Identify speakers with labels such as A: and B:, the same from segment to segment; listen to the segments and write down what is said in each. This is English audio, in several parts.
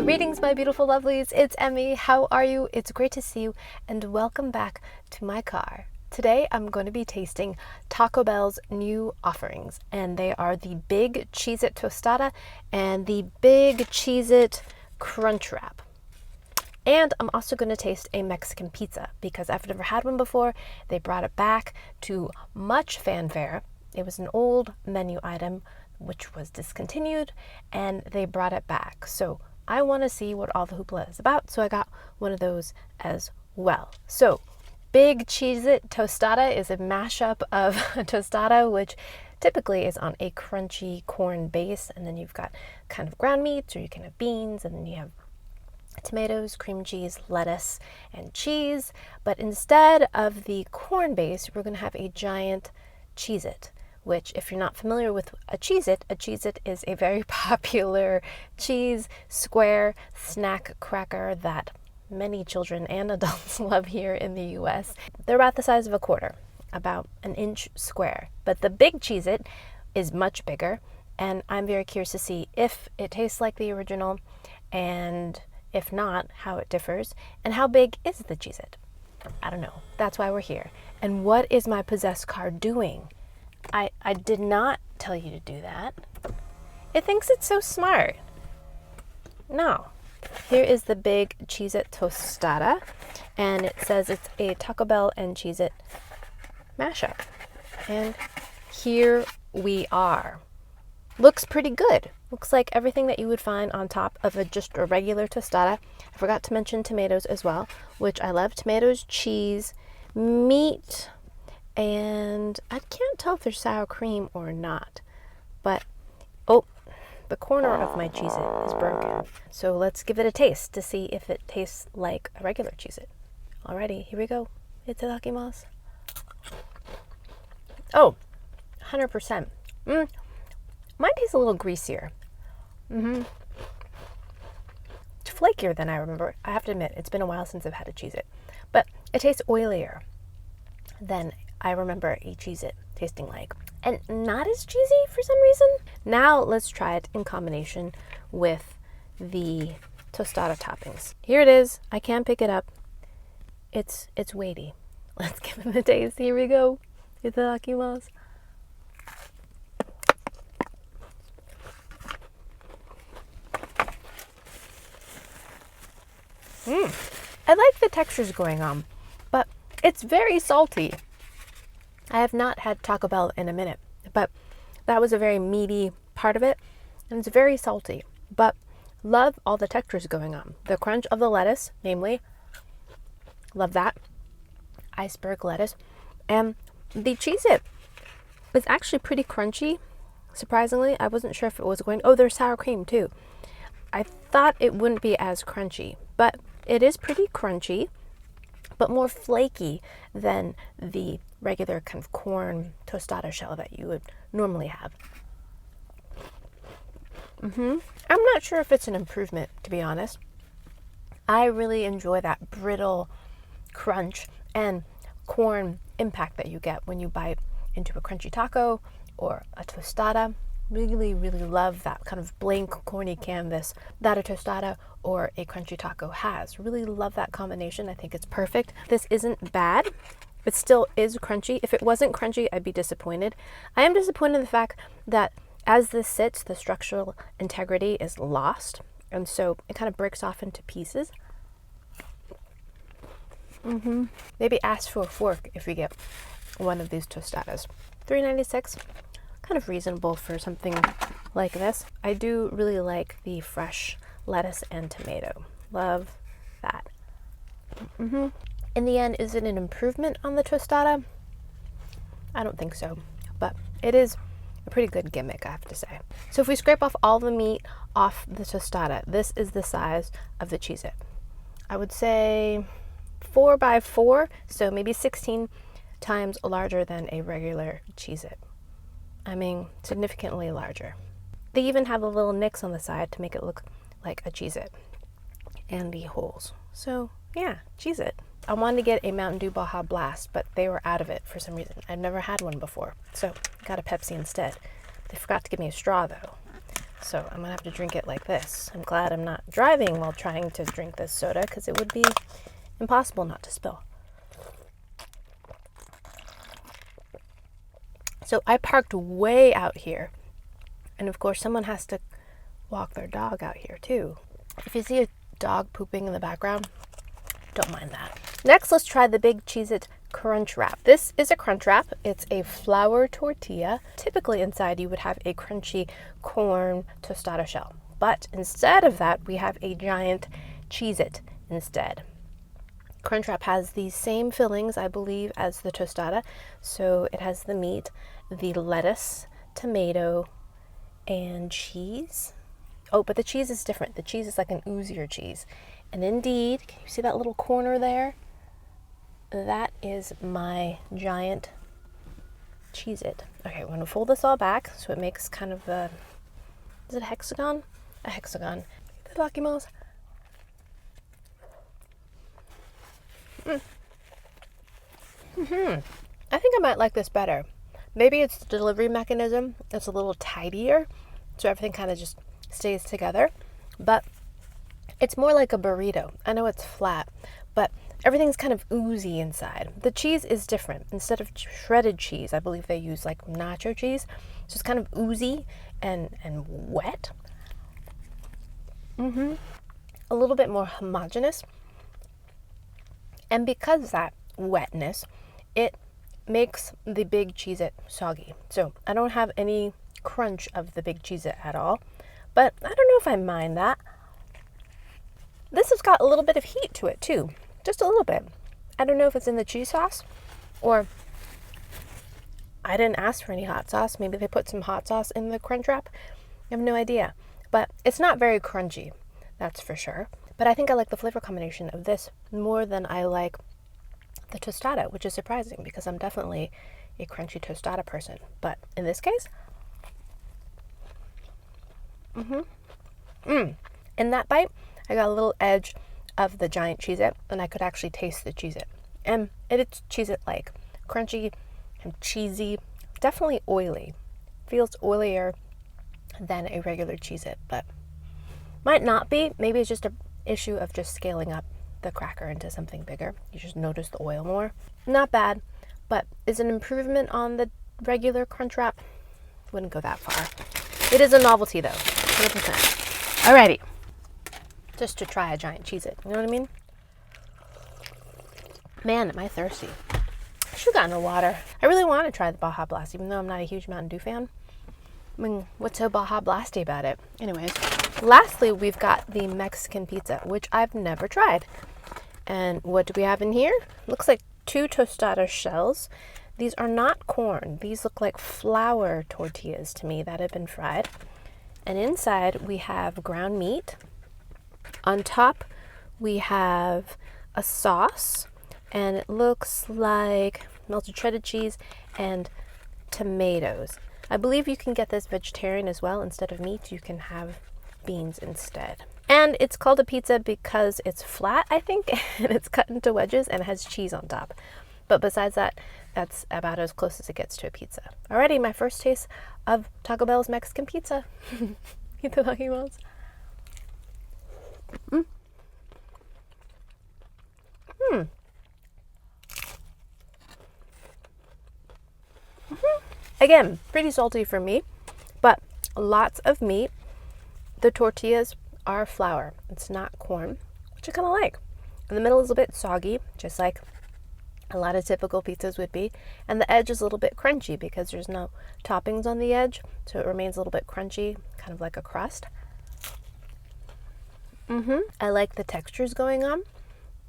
A: Greetings, my beautiful lovelies. It's Emmy. How are you? It's great to see you, and welcome back to my car. Today I'm going to be tasting Taco Bell's new offerings, and they are the Big Cheez-It Tostada and the Big Cheez-It Crunchwrap. And I'm also going to taste a Mexican pizza because I've never had one before. They brought it back to much fanfare. It was an old menu item which was discontinued, and they brought it back. So I want to see what all the hoopla is about, so I got one of those as well. So Big Cheez-It Tostada is a mashup of a tostada, which typically is on a crunchy corn base, and then you've got kind of ground meats, or you can have beans, and then you have tomatoes, cream cheese, lettuce, and cheese. But instead of the corn base, we're going to have a giant Cheez-It, which, if you're not familiar with a Cheez-It is a very popular cheese square snack cracker that many children and adults love here in the US. They're about the size of a quarter, about an inch square. But the Big Cheez-It is much bigger, and I'm very curious to see if it tastes like the original, and if not, how it differs, and how big is the Cheez-It? I don't know. That's why we're here. And what is my possessed car doing? I did not tell you to do that. It thinks it's so smart. No. Here is the Big Cheez-It Tostada, and it says it's a Taco Bell and Cheez-It mashup. And here we are. Looks pretty good. Looks like everything that you would find on top of just a regular tostada. I forgot to mention tomatoes as well, which I love. Tomatoes, cheese, meat, and I can't tell if there's sour cream or not. But, oh, the corner of my Cheez-It is broken. So let's give it a taste to see if it tastes like a regular Cheez-It. Alrighty, here we go. Itadakimasu. Oh, 100%. Mine tastes a little greasier. It's flakier than I remember. I have to admit, it's been a while since I've had a Cheez-It. But it tastes oilier than I remember a Cheez-It tasting like. And not as cheesy for some reason. Now let's try it in combination with the tostada toppings. Here it is. I can't pick it up. It's weighty. Let's give it a taste. Here we go. Itadakimasu. I like the textures going on, but it's very salty. I have not had Taco Bell in a minute, but that was a very meaty part of it, and it's very salty, but love all the textures going on. The crunch of the lettuce, namely, love that. Iceberg lettuce. And the Cheez-It is actually pretty crunchy, surprisingly. I wasn't sure if it was going, oh, there's sour cream too. I thought it wouldn't be as crunchy, but it is pretty crunchy, but more flaky than the regular kind of corn tostada shell that you would normally have. I'm not sure if it's an improvement, to be honest. I really enjoy that brittle crunch and corn impact that you get when you bite into a crunchy taco or a tostada. Really, really love that kind of blank, corny canvas that a tostada or a crunchy taco has. Really love that combination. I think it's perfect. This isn't bad. It still is crunchy. If it wasn't crunchy, I'd be disappointed. I am disappointed in the fact that as this sits, the structural integrity is lost, and so it kind of breaks off into pieces. Maybe ask for a fork if you get one of these tostadas. $3.96. Kind of reasonable for something like this. I do really like the fresh lettuce and tomato. Love that. In the end, is it an improvement on the tostada? I don't think so, but it is a pretty good gimmick, I have to say. So if we scrape off all the meat off the tostada, this is the size of the Cheez-It. I would say 4 by 4, so maybe 16 times larger than a regular Cheez-It. I mean, significantly larger. They even have the little nicks on the side to make it look like a Cheez-It, and the holes. So yeah, Cheez-It. I wanted to get a Mountain Dew Baja Blast, but they were out of it for some reason. I've never had one before, so I got a Pepsi instead. They forgot to give me a straw though, so I'm gonna have to drink it like this. I'm glad I'm not driving while trying to drink this soda, because it would be impossible not to spill. So I parked way out here, and of course someone has to walk their dog out here too. If you see a dog pooping in the background, don't mind that. Next, let's try the Big Cheez-It Crunchwrap. This is a crunch wrap. It's a flour tortilla. Typically inside you would have a crunchy corn tostada shell, but instead of that we have a giant Cheez-It instead. Crunchwrap has the same fillings, I believe, as the tostada. So it has the meat, the lettuce, tomato, and cheese. Oh, but the cheese is different. The cheese is like an oozier cheese. And indeed, can you see that little corner there? That is my giant Cheez-It. Okay, we're gonna fold this all back so it makes kind of a, is it a hexagon? A hexagon. The Lucky Mouse. I think I might like this better. Maybe it's the delivery mechanism. It's a little tidier, so everything kind of just stays together. But it's more like a burrito. I know it's flat, but everything's kind of oozy inside. The cheese is different. Instead of shredded cheese, I believe they use like nacho cheese. So it's kind of oozy and wet. A little bit more homogeneous. And because of that wetness, it makes the Big Cheez-It soggy. So I don't have any crunch of the Big Cheez-It at all, but I don't know if I mind that. This has got a little bit of heat to it too, just a little bit. I don't know if it's in the cheese sauce, or I didn't ask for any hot sauce. Maybe they put some hot sauce in the crunch wrap. I have no idea, but it's not very crunchy, that's for sure. But I think I like the flavor combination of this more than I like the tostada, which is surprising because I'm definitely a crunchy tostada person. But in this case, in that bite, I got a little edge of the giant Cheez-It, and I could actually taste the Cheez-It. And it's Cheez-It-like, crunchy and cheesy, definitely oily. Feels oilier than a regular Cheez-It, but might not be. Maybe it's just an issue of just scaling up the cracker into something bigger. You just notice the oil more. Not bad, but is an improvement on the regular crunch wrap. Wouldn't go that far. It is a novelty though, 100%. Alrighty, just to try a giant Cheez-It, you know what I mean? Man, am I thirsty. I should have gotten a water. I really want to try the Baja Blast, even though I'm not a huge Mountain Dew fan. I mean, what's so Baja Blasty about it? Anyways, lastly, we've got the Mexican pizza, which I've never tried. And what do we have in here? Looks like 2 tostada shells. These are not corn. These look like flour tortillas to me that have been fried. And inside we have ground meat. On top we have a sauce, and it looks like melted shredded cheese and tomatoes. I believe you can get this vegetarian as well. Instead of meat, you can have beans instead. And it's called a pizza because it's flat, I think, and it's cut into wedges and it has cheese on top. But besides that, that's about as close as it gets to a pizza. Alrighty, my first taste of Taco Bell's Mexican pizza. Eat the Lucky Ones. Again, pretty salty for me, but lots of meat. The tortillas are flour. It's not corn, which I kind of like. And the middle is a bit soggy, just like a lot of typical pizzas would be. And the edge is a little bit crunchy because there's no toppings on the edge, so it remains a little bit crunchy, kind of like a crust. I like the textures going on,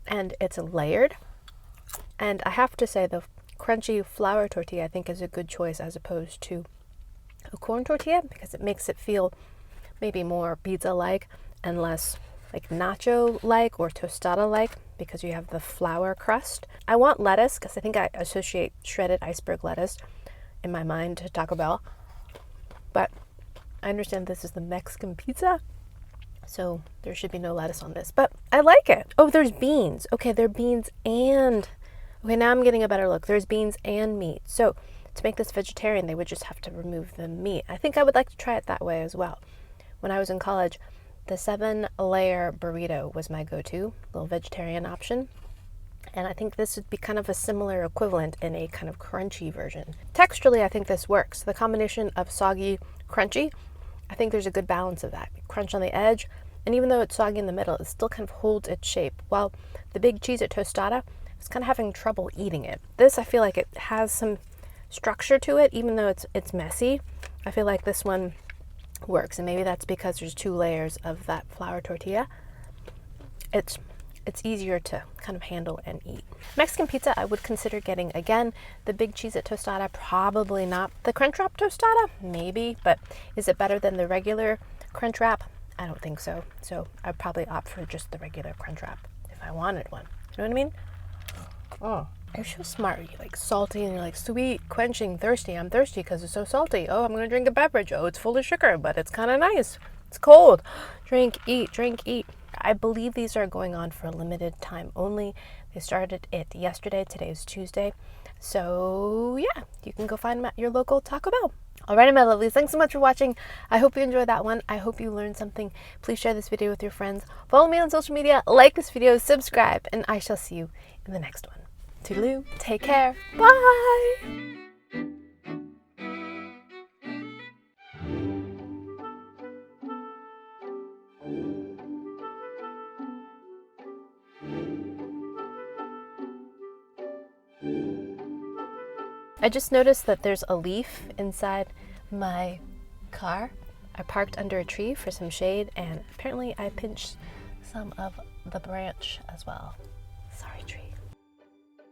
A: and it's layered. And I have to say, the crunchy flour tortilla I think is a good choice as opposed to a corn tortilla, because it makes it feel maybe more pizza-like and less like nacho-like or tostada-like, because you have the flour crust. I want lettuce because I think I associate shredded iceberg lettuce in my mind to Taco Bell, but I understand this is the Mexican pizza, So there should be no lettuce on this, but I like it. Oh, there's beans. Okay, there are beans and, okay, now I'm getting a better look. There's beans and meat. So to make this vegetarian, they would just have to remove the meat. I think I would like to try it that way as well. When I was in college, the 7-layer burrito was my go-to, little vegetarian option. And I think this would be kind of a similar equivalent in a kind of crunchy version. Texturally, I think this works. The combination of soggy, crunchy, I think there's a good balance of that. Crunch on the edge, and even though it's soggy in the middle, it still kind of holds its shape. While the Big Cheez-It Tostada, I was kind of having trouble eating it. This, I feel like it has some structure to it, even though it's messy. I feel like this one works, and maybe that's because there's 2 layers of that flour tortilla. It's easier to kind of handle and eat. Mexican pizza, I would consider getting again. The Big Cheez-It Tostada, probably not. The Crunchwrap Tostada, maybe, but is it better than the regular Crunchwrap? I don't think so. So I'd probably opt for just the regular Crunchwrap if I wanted one. You know what I mean? Oh, you're so smart. You're like salty and you're like sweet, quenching, thirsty. I'm thirsty because it's so salty. Oh, I'm gonna drink a beverage. Oh, it's full of sugar, but it's kind of nice. It's cold. Drink, eat, drink, eat. I believe these are going on for a limited time only. They started it yesterday. Today is Tuesday. So yeah, you can go find them at your local Taco Bell. Alrighty, my lovelies, thanks so much for watching. I hope you enjoyed that one. I hope you learned something. Please share this video with your friends. Follow me on social media, like this video, subscribe, and I shall see you in the next one. Toodaloo, take care, bye! I just noticed that there's a leaf inside my car. I parked under a tree for some shade, and apparently I pinched some of the branch as well.